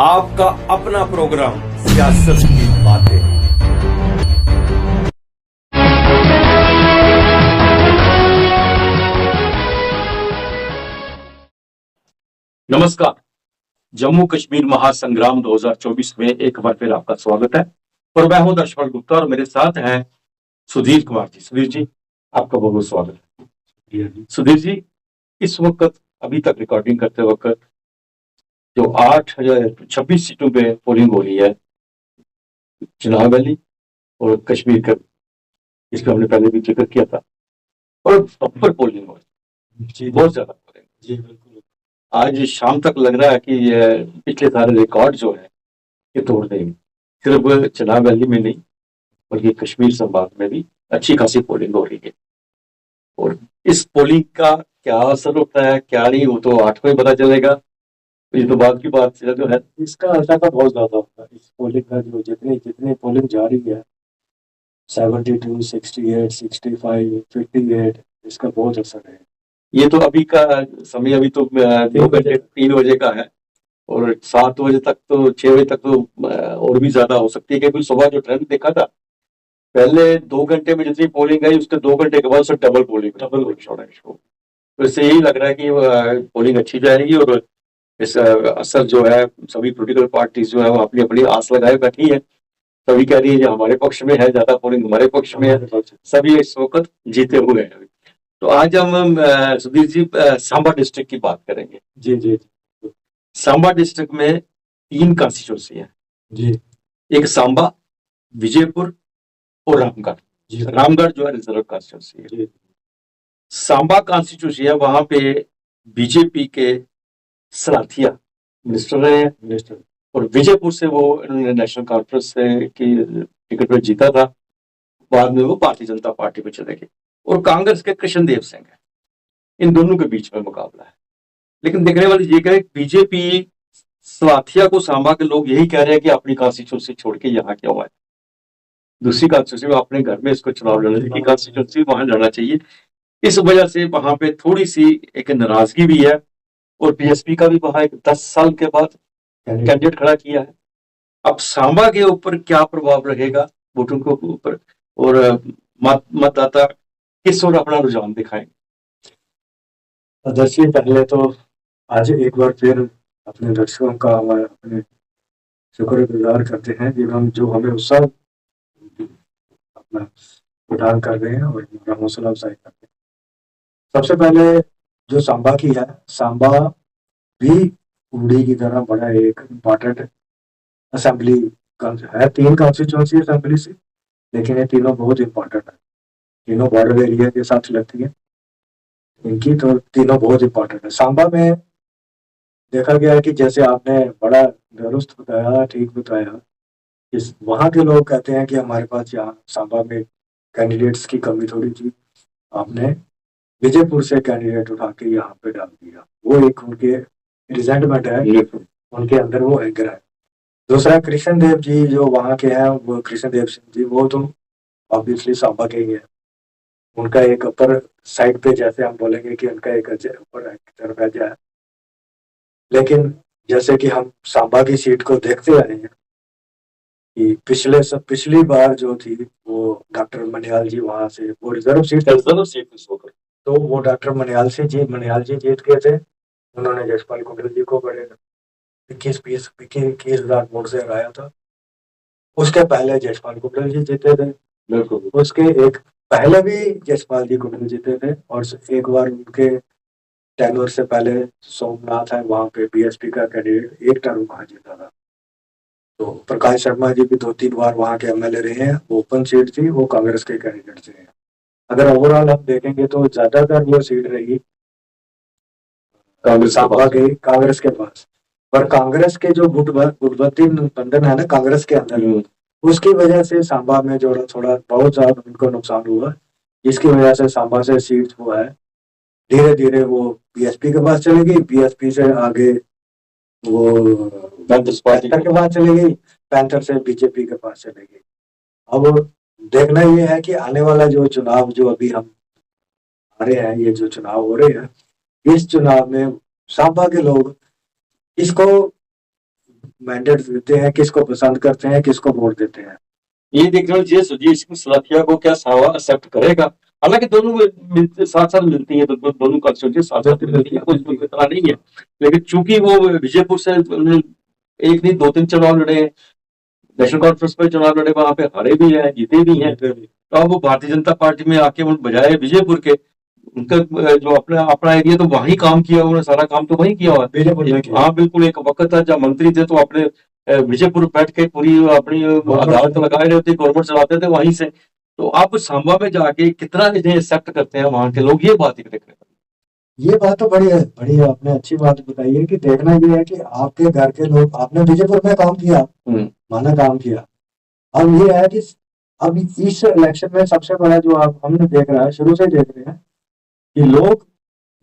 आपका अपना प्रोग्राम सियासत की बातें। नमस्कार। जम्मू कश्मीर महासंग्राम 2024 में एक बार फिर आपका स्वागत है और मैं हूं दर्शक गुप्ता और मेरे साथ हैं सुधीर कुमार जी। सुधीर जी, आपका बहुत बहुत स्वागत है। सुधीर जी, इस वक्त अभी तक रिकॉर्डिंग करते वक्त जो 26 सीटों पे पोलिंग हो रही है चिनाब वैली और कश्मीर का, इसका हमने पहले भी जिक्र किया था, और बम्पर पोलिंग हो रही है, बहुत ज्यादा पोलिंग। जी बिल्कुल। आज शाम तक लग रहा है कि पिछले सारे रिकॉर्ड जो है ये तोड़ देंगे। सिर्फ चिनाब वैली में नहीं बल्कि कश्मीर संभाग में भी अच्छी खासी पोलिंग हो रही है। और इस पोलिंग का क्या असर होता है क्या नहीं, वो तो 8 को ही पता चलेगा। ये तो बात की बात जो है, इसका असर का बहुत ज्यादा होता है। इस पोलिंग का जो जितनी जितनी पोलिंग जा रही है 72, 68, 65, 58, इसका बहुत असर है। ये तो अभी का समय, अभी तो 3 बजे का है और 7 बजे तक तो 6 बजे तक तो और भी ज्यादा हो सकती है, क्योंकि सुबह जो ट्रेंड देखा था पहले 2 घंटे में जितनी पोलिंग आई उसके 2 घंटे के बाद उससे डबल पोलिंग शो। तो इससे यही लग रहा है कि पोलिंग अच्छी जाएगी और इस असर जो है, सभी पॉलिटिकल पार्टीज जो है वो अपनी अपनी आस लगाए बैठी है। सभी कह रही है हमारे पक्ष में है, ज्यादा पोलिंग हमारे पक्ष में है, सभी इस वक्त जीते हुए हैं। तो आज हम सुधीर जी सांबा डिस्ट्रिक्ट की बात करेंगे। जी जी। सांबा डिस्ट्रिक्ट में 3 कॉन्स्टिट्यूंसी है जी। एक सांबा, विजयपुर और रामगढ़। रामगढ़ जो है रिजर्व कॉन्स्टिट्यूंसी है। सांबा कॉन्स्टिट्यूंसी है, वहां पे बीजेपी के सलाथिया मिनिस्टर रहे हैं और विजयपुर से वो नेशनल कॉन्फ्रेंस की टिकट पर जीता था, बाद में वो भारतीय जनता पार्टी पे चले गए। और कांग्रेस के कृष्णदेव सिंह है, इन दोनों के बीच में मुकाबला है। लेकिन देखने वाली ये है बीजेपी सलाथिया को सांबा के लोग यही कह रहे हैं कि अपनी कॉन्स्टिट्यूंसी छोड़ के यहाँ क्यों आए, दूसरी कॉन्स्टिट्यूंसी में अपने घर में इसको चुनाव लड़ने की कॉन्स्टिट्यूंसी वहां लड़ना चाहिए। इस वजह से वहां पे थोड़ी सी एक नाराजगी भी है और बीएसपी का भी वहां एक 10 साल के बाद कैंडिडेट खड़ा किया है। अब सांबा के ऊपर क्या प्रभाव रहेगा वोटों के ऊपर, और मतदाता किस ओर अपना रुझान दिखाएंगे? दर्शक, पहले तो आज एक बार फिर अपने दर्शकों का हम अपने शुक्रगुजार करते हैं कि हम जो हमें उत्साह अपना प्रदान कर रहे हैं और हमारा हौसला अफजाई करते हैं। सबसे पहले जो सांबा की है, सांबा भी उड़ी की तरह बड़ा एक इम्पोर्टेंट असेंबली है। 3 कॉन्स्टिट्यूंसी असेंबली से, लेकिन ये तीनों बहुत इंपॉर्टेंट है। तीनों बॉर्डर एरिया के साथ लगती है इनकी, तो तीनों बहुत इंपॉर्टेंट है। सांबा में देखा गया है कि जैसे आपने बड़ा दुरुस्त बताया, ठीक बताया, इस वहाँ के लोग कहते हैं कि हमारे पास यहाँ सांबा में कैंडिडेट्स की कमी थोड़ी थी, आपने विजयपुर से कैंडिडेट उठा के यहाँ पे डाल दिया। वो एक उनके रिजेंटमेंट है, उनके अंदर वो एंगर है। दूसरा, कृष्ण देव जी जो वहाँ के हैं, वो कृष्ण देव सिंह जी, वो तो ऑब्वियसली सांबा के ही है। उनका एक अपर साइड पे, जैसे हम बोलेंगे कि उनका एक ऊपर दरवाजा है। लेकिन जैसे कि हम सांबा की सीट को देखते आए हैं कि पिछली बार जो थी वो डॉक्टर मनियाल जी वहां से, वो रिजर्व सीट तो वो डॉक्टर मनियाल जी जीत गए थे। उन्होंने यशपाल कुंडल जी को बड़े 21,000 वोट से हराया था। उसके पहले यशपाल कुंडल जी जीते थे, उसके एक पहले भी यशपाल जी कुंडल जीते थे, और एक बार उनके टेन्योर से पहले सोमनाथ है वहां पे बीएसपी का कैंडिडेट एक टर्म वहां जीता था। तो प्रकाश शर्मा जी भी 2-3 बार वहां के एमएलए रहे हैं। ओपन सीट थी, वो कांग्रेस के कैंडिडेट थे। अगर ओवरऑल हम देखेंगे तो ज्यादातर वो सीट रही कांग्रेस के पास। पर कांग्रेस के जो गुटबंदी बंधन है ना कांग्रेस के अंदर, उसकी वजह से सांबा में जो थोड़ा बहुत ज्यादा उनको नुकसान हुआ, जिसकी वजह से सांबा से सीट वो है धीरे धीरे वो बीएसपी के पास चलेगी, बीएसपी से आगे वो पैंथर के पास चलेगी, पैंथर से बीजेपी के पास चलेगी। अब देखना ये है कि आने वाला जो चुनाव जो अभी हम आ रहे हैं, ये जो चुनाव हो रहे हैं, इस चुनाव में सांबा के लोग इसको मैंडेट देते हैं, किसको पसंद करते हैं, किसको वोट देते हैं। ये देखना चाहिए सुजीत सिंह सलाथिया को क्या सावा एक्सेप्ट करेगा। हालांकि दोनों साथ साथ मिलती है, दोनों कॉन्स्टिट्यूंसी साथ साथ मिलती है, कुछ इतना नहीं है। लेकिन चूंकि वो विजयपुर से एक नहीं 2-3 चुनाव लड़े हैं, नेशनल कॉन्फ्रेंस में चुनाव लड़े, वहां पे हारे भी हैं, जीते भी हैं। तो अब वो भारतीय जनता पार्टी में आके उन बजाय विजयपुर के उनका जो अपना अपना एरिया, तो वहीं काम किया उन्होंने, सारा काम तो वहीं किया हुआ है। हाँ बिल्कुल, एक वक्त था जब मंत्री थे तो अपने विजयपुर बैठ के पूरी अपनी अदालत लगाए रहते, गवर्नमेंट चलाते थे वहीं से। तो आप सांबा में जाके कितना इन्हें एक्सेप्ट करते हैं वहां के लोग, ये बात ही देखने को। ये बात तो बड़ी आपने अच्छी बात बताई है कि देखना ये है कि आपके घर के लोग, आपने विजयपुर में काम किया, माना काम किया। अब ये है कि अब इस इलेक्शन में सबसे बड़ा जो आप हमने देख रहा है, शुरू से देख रहे हैं कि लोग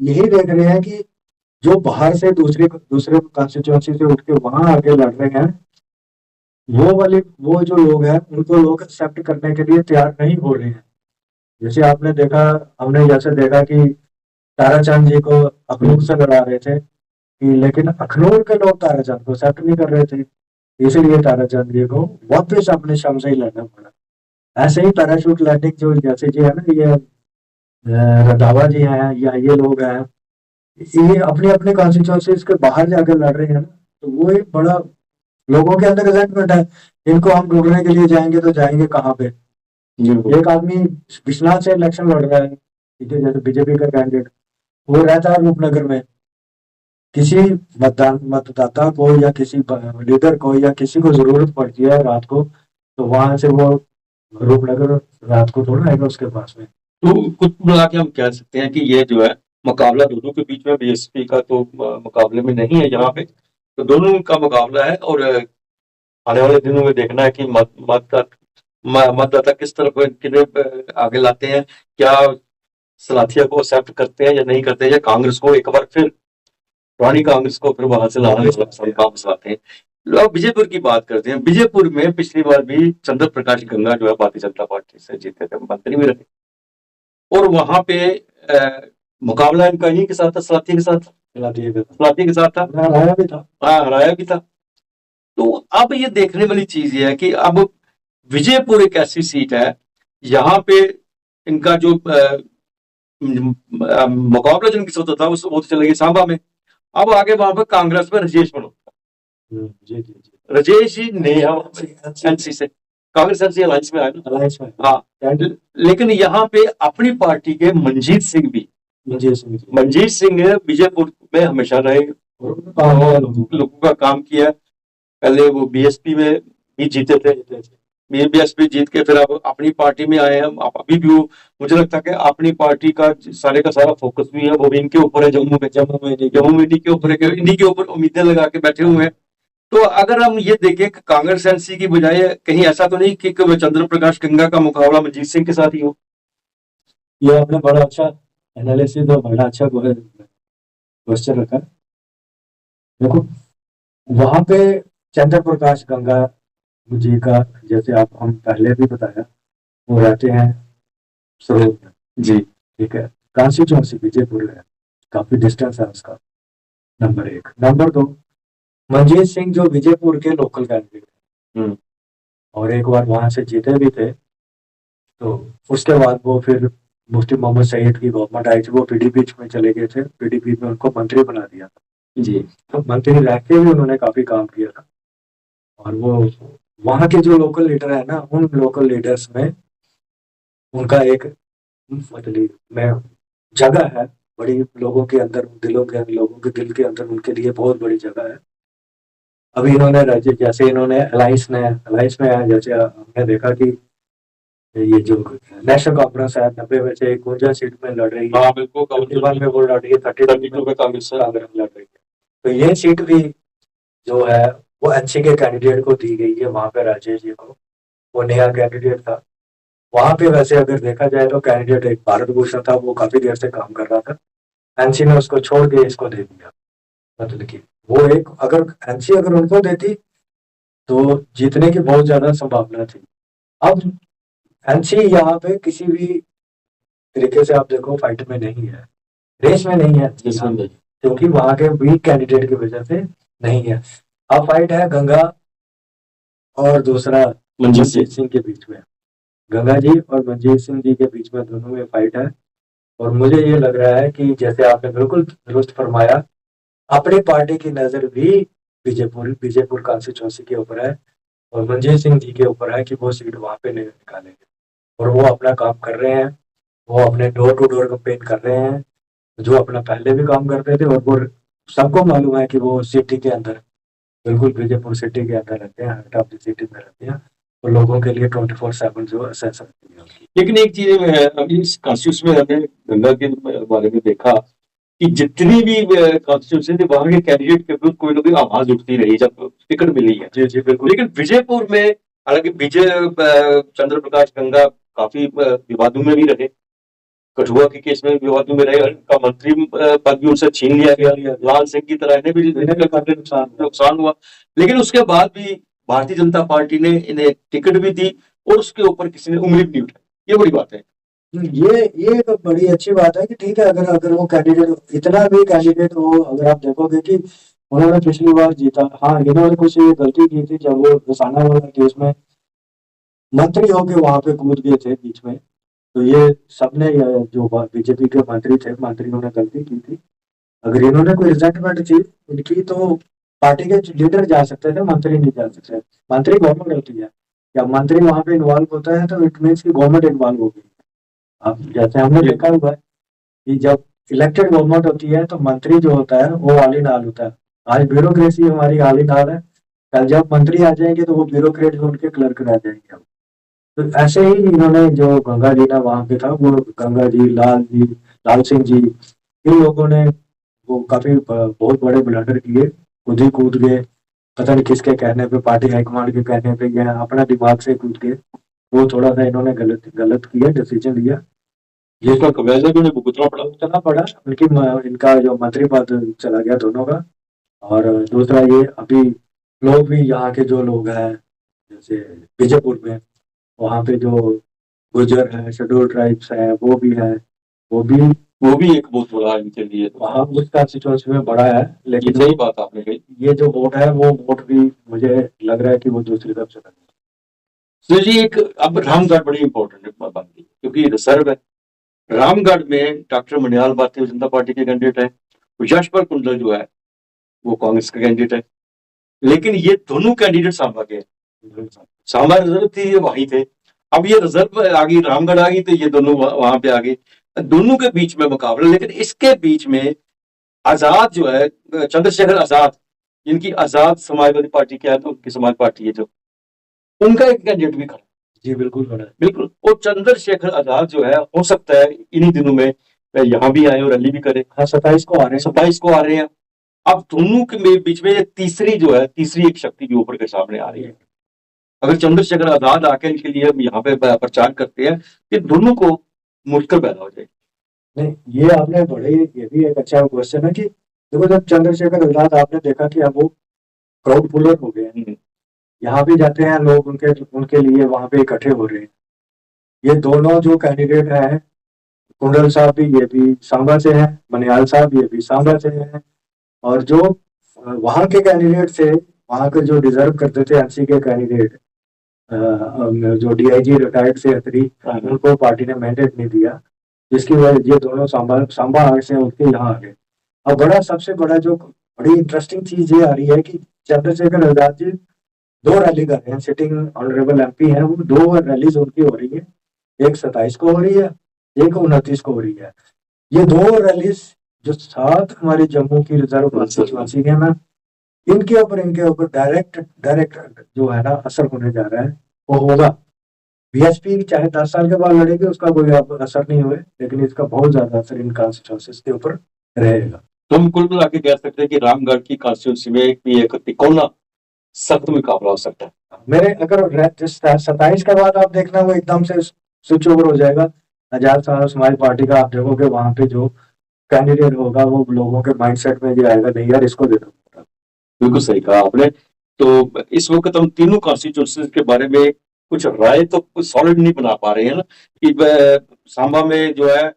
यही देख रहे हैं कि जो बाहर से दूसरे कॉन्स्टिट्यूंसी से उठ के वहां आके लड़ रहे हैं, वो जो लोग हैं उनको लोग एक्सेप्ट करने के लिए तैयार नहीं हो रहे हैं। जैसे आपने देखा, हमने जैसे देखा कि ताराचंद जी को अखनूर से लड़ा रहे थे, लेकिन अखनूर के लोग ताराचंद को एक्सेप्ट नहीं कर रहे थे, इसलिए ताराचंद जी को वापस अपने शम से ही लड़ना पड़ा। ऐसे ही पैराशूट लैंडिंग जो जैसे जी है ना, ये रंधावा जी हैं या ये लोग हैं, ये अपने अपने कॉन्स्टिट्यूंसीज के बाहर जाकर लड़ रहे हैं ना, तो वो एक बड़ा लोगों के अंदर रिजेंटमेंट है। इनको हम ढूंढने के लिए जाएंगे तो जाएंगे कहाँ पे। एक आदमी बिश्नाथ से इलेक्शन लड़ रहा है, ठीक है, जैसे बीजेपी का कैंडिडेट, वो रहता है रूपनगर में। किसी मतदाता को या किसी लीडर को या किसी को जरूरत पड़ती है रात को, तो वहां से वो रूपनगर रात को थोड़ा आएगा उसके पास में। तो कुछ मिला के हम कह सकते हैं कि ये जो है मुकाबला दोनों के बीच में, बीएसपी का तो मुकाबले में नहीं है यहाँ पे, तो दोनों का मुकाबला है। और आने वाले दिनों में देखना है कि मतदाता किस तरफ किन्हें आगे लाते हैं, क्या सलाथिया को एक्सेप्ट करते हैं या नहीं करते हैं, या कांग्रेस को एक बार फिर पुरानी कांग्रेस को फिर वहां से लाने काम चलाते हैं। अब विजयपुर की बात करते हैं। विजयपुर में पिछली बार भी चंद्र प्रकाश गंगा जो है भारतीय जनता पार्टी से जीते थे, मंत्री भी रहे, और वहां पे मुकाबला इनका इन्हीं के साथ था, सलाथिया के साथ, सलाथिया के साथ था, हराया भी था। हाँ, हराया भी था। तो अब ये देखने वाली चीज ये है कि अब विजयपुर एक ऐसी सीट है, यहाँ पे इनका जो मुकाबला जिनके साथ था वो तो चले गए सांबा में। अब आगे वहां पर कांग्रेस में राजेश मल्होत्रा, राजेश जी ने एनसी से, कांग्रेस एनसी अलायंस में आया ना। हाँ, लेकिन यहाँ पे अपनी पार्टी के मंजीत सिंह भी, मंजीत सिंह विजयपुर में हमेशा रहे, लोगों का काम किया। पहले वो बीएसपी में भी जीते थे, बीएसपी जीत के फिर अब अपनी पार्टी में आए हैं। अभी भी वो, मुझे लगता है कि अपनी पार्टी का सारा फोकस भी है वो भी इनके ऊपर है, जम्मू में इन्हीं के ऊपर है, इन्हीं के ऊपर उम्मीदें लगा के बैठे हुए हैं। तो अगर हम ये देखें कि कांग्रेस एनसी की बजाय कहीं ऐसा तो नहीं कि चंद्र प्रकाश गंगा का मुकाबला मंजीत सिंह के साथ ही हो। ये आपने बड़ा अच्छा एनालिसिस और बड़ा अच्छा क्वेश्चन रखा। देखो, वहां पे चंद्र प्रकाश गंगा जी का, जैसे आप हम पहले भी बताया, वो रहते हैं सरोज में जी, ठीक है, कॉन्स्टिट्यूंसी विजयपुर है, काफी डिस्टेंस है उसका, नंबर 1। नंबर 2, मंजीत सिंह जो विजयपुर के लोकल कैंडिडेट है, और एक बार वहां से जीते भी थे। तो उसके बाद वो फिर मुफ्ती मोहम्मद सईद की गवर्नमेंट आई थी, वो पीडीपी में चले गए थे, पीडीपी में उनको मंत्री बना दिया था जी। तो मंत्री रह के भी उन्होंने काफी काम किया था। और वो वहां के जो लोकल लीडर है ना, उन लोकल लीडर्स में उनका एक मतलब में जगह है बड़ी, लोगों के अंदर, लोगों के दिल के अंदर उनके लिए बहुत बड़ी जगह है। अभी इन्होंने जैसे इन्होंने अलायंस में आया, जैसे हमने देखा कि ये जो नेशनल कॉन्फ्रेंस है 90 में से 51 सीट में लड़ रही है, बिल्कुल 31 में वो लड़ रही है, 32 में कांग्रेस लड़ रही है। तो ये सीट भी जो है वो एनसी के कैंडिडेट को दी गई है वहां पे, राजेश जी को, वो नया कैंडिडेट था वहां पे। वैसे अगर देखा जाए तो कैंडिडेट एक भारत भूषण था, वो काफी देर से काम कर रहा था, एनसी ने उसको छोड़ के इसको दे दिया। मतलब कि वो एक, अगर एनसी अगर उनको देती तो जीतने की बहुत ज्यादा संभावना थी। अब एनसी यहाँ पे किसी भी तरीके से आप देखो फाइट में नहीं है, रेस में नहीं है, क्योंकि वहां के वीक कैंडिडेट की वजह से नहीं है। अब फाइट है गंगा और दूसरा मंजीत मंजीत सिंह के बीच में। गंगा जी और मंजीत सिंह जी के बीच में दोनों में फाइट है। और मुझे ये लग रहा है कि जैसे आपने बिल्कुल दुरुस्त फरमाया, अपनी पार्टी की नजर भी बीजेपुर कॉन्स्टिट्यूंसी के ऊपर है और मंजीत सिंह जी के ऊपर है कि वो सीट वहां पे नहीं निकालेंगे। और वो अपना काम कर रहे हैं, वो अपने डोर टू डोर कैंपेन कर रहे हैं, जो अपना पहले भी काम करते थे। और वो सबको मालूम है कि वो सिटी के अंदर, बिल्कुल बीजेपुर सिटी के अंदर रहते हैं, हार्ट ऑफ द सिटी में रहते हैं, और लोगों के लिए 24/7 जो असेस रहती है उनकी। लेकिन एक चीज है, अभी इस कॉन्स्टिट्यूशन में हमने गंगा के बारे में देखा कि जितनी भी कॉन्स्टिट्यूशन थी वहां के कैंडिडेट के विरुद्ध कोई ना कोई आवाज उठती रही जब टिकट मिली है। जी जी बिल्कुल। लेकिन विजयपुर में हालांकि चंद्र प्रकाश गंगा काफी विवादों में भी रहे, कठुआ के केस में विवादों में रहे, उनका मंत्री पद भी उनसे छीन लिया गया, लाल सिंह की तरह इन्हें भी काफी नुकसान हुआ। लेकिन उसके बाद भी भारतीय जनता पार्टी ने इन्हें टिकट भी दी और उसके ऊपर किसी ने उंगली भी नहीं उठाई। ये बड़ी बात है। ये एक बड़ी अच्छी बात है कि ठीक है, अगर अगर वो कैंडिडेट, इतना भी कैंडिडेट हो, अगर आप देखोगे कि उन्होंने पिछली बार जीता, हाँ इन्होंने कुछ ये गलती की थी जब वो रसाना वाला केस में मंत्री होके वहां पे कूद गए थे बीच में। तो ये सबने जो बीजेपी के मंत्रियों ने गलती की थी। अगर इन्होंने कोई रिजेंटमेंट थी इनकी, तो पार्टी के लीडर जा सकते थे, मंत्री नहीं जा सकते। मंत्री गवर्नमेंट होती है, या मंत्री वहां पे इन्वॉल्व होता है तो इट मीन्स की गवर्नमेंट इन्वॉल्व होगी। अब जैसे हमने देखा हुआ है कि जब इलेक्टेड गवर्नमेंट होती है तो मंत्री जो होता है वो आली नाल होता है। आज ब्यूरोक्रेसी हमारी आली नाल है, कल जब मंत्री आ जाएंगे तो वो ब्यूरोक्रेट उनके क्लर्क रह जाएंगे। तो ऐसे ही इन्होंने जो गंगा जी ना वहां पे था, वो गंगा जी, लाल सिंह जी, इन लोगों ने वो काफी बहुत बड़े ब्लंडर किए, खुद ही कूद गए, पता नहीं किसके कहने पे, पार्टी हाईकमांड के कहने पे या अपना दिमाग से कूद गए। वो थोड़ा सा इन्होंने गलत किया, डिसीजन लिया, जिसका खमियाजा भी उन्हें भुगतना पड़ा। इनका जो मंत्री पद चला गया दोनों का। और दूसरा ये अभी लोग भी, यहाँ के जो लोग हैं जैसे बीजेपुर में, वहाँ पे जो गुर्जर है, शेड्यूल ट्राइब्स है, वो भी एक बहुत बड़ा इनके लिए वहाँ उस कॉन्स्टिट्यूंसी में बड़ा है। लेकिन सही बात आपने कही, ये जो वोट है वो वोट भी मुझे लग रहा है कि वो दूसरी तरफ चला गया। तो जी एक अब रामगढ़ बड़ी इंपॉर्टेंट बात है क्योंकि रिजर्व है। रामगढ़ में डॉक्टर मनियाल भारतीय जनता पार्टी के कैंडिडेट है, यशपाल कुंडल जो है वो कांग्रेस का कैंडिडेट है। लेकिन ये दोनों कैंडिडेट सांबा के हैं। सांबा रिजर्व थी, ये वहीं थे। अब ये रिजर्व आ गई, रामगढ़ आ गई, तो ये दोनों वहां पे आ गए। दोनों के बीच में मुकाबला। लेकिन इसके बीच में आजाद जो है, चंद्रशेखर आजाद, इनकी आजाद समाजवादी पार्टी क्या है, तो उनकी समाज पार्टी है जो, उनका एक कैंडिडेट भी खड़ा। जी बिल्कुल बड़ा है। बिल्कुल। और चंद्रशेखर आजाद जो है, हो सकता है इन्हीं दिनों में यहाँ भी आए और रैली भी करे। हाँ 27 को आ रहे हैं। 27 को आ रहे हैं। अब दोनों के बीच में ये तीसरी एक शक्ति भी ऊपर के सामने आ रही है। अगर चंद्रशेखर आजाद आके इनके लिए यहाँ पे प्रचार करते हैं, ये दोनों को मुश्किल पैदा हो जाएगी। नहीं, ये आपने ये भी एक अच्छा क्वेश्चन है कि देखो, जब चंद्रशेखर आजाद, आपने देखा कि अब वो क्राउड पुलर हो गए हैं, यहाँ भी जाते हैं लोग, उनके लिए वहां पे इकट्ठे हो रहे हैं। ये दोनों जो कैंडिडेट हैं, कुंडल साहब भी, ये भी सांबा से हैं, मनियाल साहब ये भी सांबा से हैं। और जो वहां के कैंडिडेट थे, वहां के जो डिजर्व करते थे एमसी के कैंडिडेट, जो डीआईजी रिटायर्ड से अत्री, उनको पार्टी ने मैंडेट नहीं दिया, जिसकी वजह ये दोनों सांबा से उठ के यहाँ आ गए। अब सबसे बड़ी इंटरेस्टिंग चीज ये आ रही है कि चंद्रशेखर आजाद जी 2 रैली कर रहे हैं, सिटिंग ऑनरेबल एमपी हैं, वो 2 रैलीज उनकी हो रही है। एक 27 को हो रही है, एक 29 को हो रही है। ये 2 रैलीज जो 7 हमारी जम्मू की रिजर्व कॉन्स्टिट्यूंसी है ना, इनके ऊपर डायरेक्ट जो है ना असर होने जा रहा है, वो होगा। बीएसपी चाहे 10 साल के बाद लड़ेगी, उसका कोई असर नहीं हुए, लेकिन इसका बहुत ज्यादा असर इन कॉन्स्टिट्यूंसीज के ऊपर रहेगा। तो हम कुल मिला के कह सकते हैं कि रामगढ़ की कॉन्स्टिट्यूंसी में एक तिकोना सख्त मुकाबला हो सकता है। मेरे अगर 27 के बाद आप देखना, वो एकदम से स्विच ओवर हो जाएगा। आजाद समाज पार्टी का आप देखोगे वहां पे जो कैंडिडेट होगा, वो लोगों के माइंडसेट में ये आएगा, नहीं यार इसको दे दो। बिल्कुल सही कहा आपने। तो इस वक्त हम तीनों कॉन्स्टिट्यूंसी के बारे में कुछ राय तो कुछ सॉलिड नहीं बना पा रहे हैं ना, कि सांबा में जो है,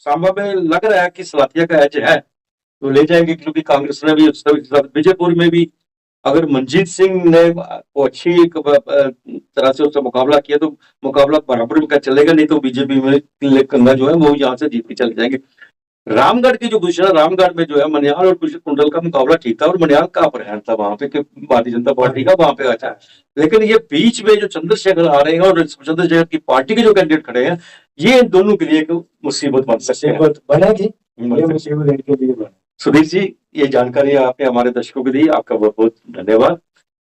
सांबा में लग रहा है कि सलातिया का एज है तो ले जाएंगे, क्योंकि कांग्रेस ने भी विजयपुर में भी अगर मंजीत सिंह ने वो अच्छी तरह से उससे मुकाबला किया तो मुकाबला बराबर का चलेगा, नहीं तो बीजेपी में कंधा जो है वो यहाँ से जीत के चले जाएंगे। रामगढ़ की जो पोजीशन है, रामगढ़ में जो है मनियाल और कुंडल का मुकाबला ठीक था, और मनियाल का अपर हैंड था वहां पे कि भारतीय जनता पार्टी का वहां पे अच्छा है। लेकिन ये बीच में जो चंद्रशेखर आ रहे हैं और चंद्रशेखर की पार्टी के जो कैंडिडेट खड़े हैं, ये इन दोनों के लिए एक मुसीबत बन सकते हैं। बनेगी, ये मुसीबत इनके लिए बने। सुधीर जी, ये जानकारी आपने हमारे दर्शकों को दी, आपका बहुत बहुत धन्यवाद।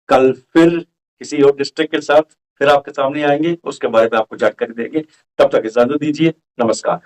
कल फिर किसी और डिस्ट्रिक्ट के साथ फिर आपके सामने आएंगे, उसके बारे में आपको जानकारी देंगे। तब तक इजाजत दीजिए, नमस्कार।